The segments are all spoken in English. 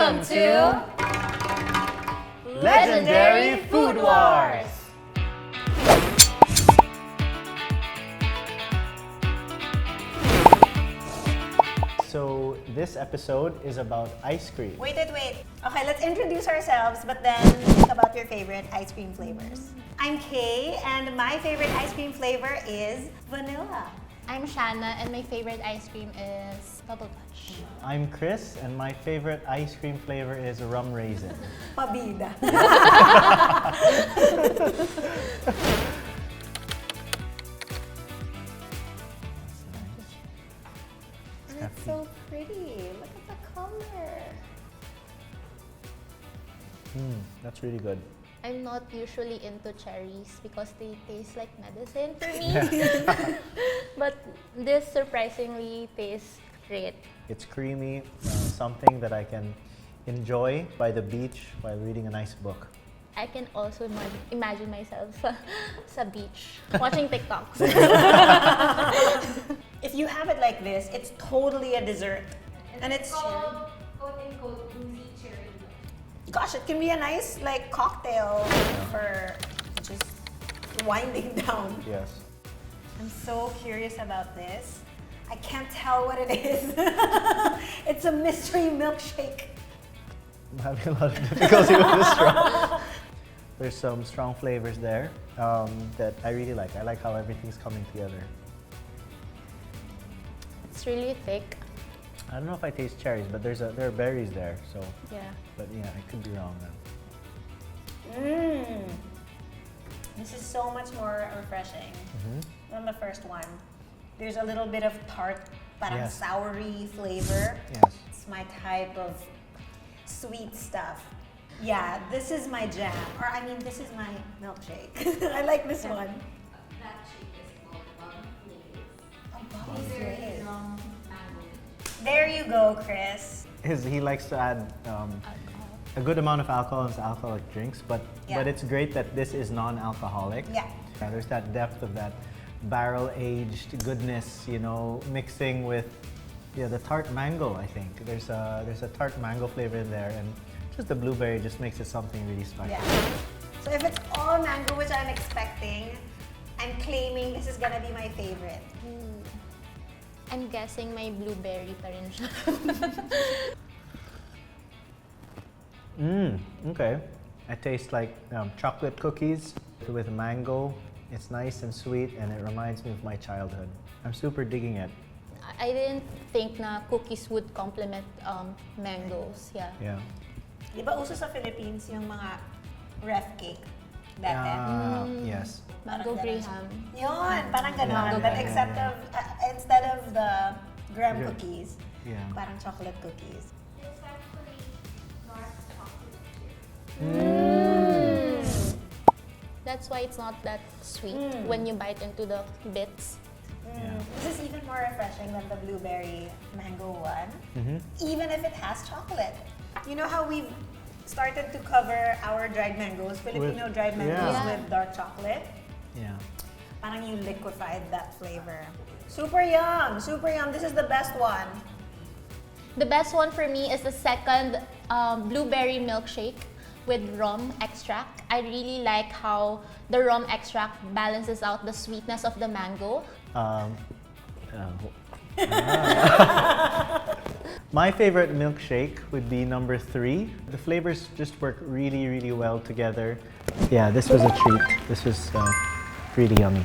Welcome to Legendary Food Wars! So this episode is about ice cream. Wait. Okay, let's introduce ourselves, but then think about your favorite ice cream flavors. I'm Kay, and my favorite ice cream flavor is vanilla. I'm Shanna, and my favorite ice cream is Bubble Touch. I'm Chris, and my favorite ice cream flavor is rum raisin. Pabida. It's so pretty. Look at the color. That's really good. I'm not usually into cherries because they taste like medicine for me. But this surprisingly tastes great. It's creamy, something that I can enjoy by the beach while reading a nice book. I can also imagine myself sa beach watching TikToks. If you have it like this, it's totally a dessert. And it's called quote-unquote Boozy cherry. Gosh, it can be a nice like cocktail for just winding down. Yes. I'm so curious about this. I can't tell what it is. It's a mystery milkshake. I'm having a lot of difficulty with this straw. There's some strong flavors there that I really like. I like how everything's coming together. It's really thick. I don't know if I taste cherries, but there are berries there. So, Yeah. but yeah, I could be wrong now. This is so much more refreshing than the first one. There's a little bit of tart, parang Yes. soury flavor. Yes. It's my type of sweet stuff. Yeah, this is my jam. Or I mean, this is my milkshake. I like this one. That shake is called Oh, Flay. Mango. There you go, Chris. He likes to add a good amount of alcohol into alcoholic drinks, but it's great that this is non-alcoholic. Yeah. There's that depth of that barrel-aged goodness, you know, mixing with the tart mango. I think there's a tart mango flavor in there, and just the blueberry just makes it something really special. Yeah. So if it's all mango, which I'm expecting, I'm claiming this is gonna be my favorite. I'm guessing may blueberry pa rin siya. Okay. It tastes like chocolate cookies with mango. It's nice and sweet, and it reminds me of my childhood. I'm super digging it. I didn't think na cookies would complement mangoes. Yeah. Yeah. Di ba uso sa Philippines yung mga ref cake? Dati. Yes. Mango Parang graham. Yun, parang ganon. Mango But graham. instead of the graham Yeah. cookies, Yeah. parang chocolate cookies. It's actually dark chocolate chip. That's why it's not that sweet when you bite into the bits. Yeah. This is even more refreshing than the blueberry mango one, even if it has chocolate. You know how we've started to cover our dried mangoes, Filipino dried mangoes Yeah. with dark chocolate? Yeah. Parang you liquefied that flavor. Super yum! Super yum! This is the best one. The best one for me is the second blueberry milkshake with rum extract. I really like how the rum extract balances out the sweetness of the mango. My favorite milkshake would be number 3. The flavors just work really, really well together. Yeah, this was a treat. This was really yummy.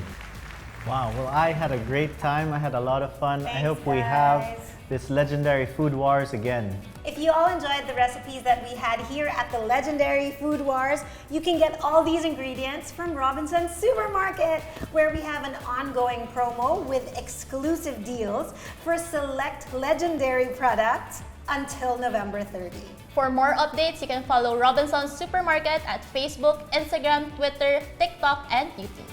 Wow, well, I had a great time. I had a lot of fun. I Thanks, hope we have guys. this legendary food wars again. If you all enjoyed the recipes that we had here at the Legendary Food Wars, you can get all these ingredients from Robinson's Supermarket, where we have an ongoing promo with exclusive deals for select legendary products until November 30. For more updates, you can follow Robinson's Supermarket at Facebook, Instagram, Twitter, TikTok, and YouTube.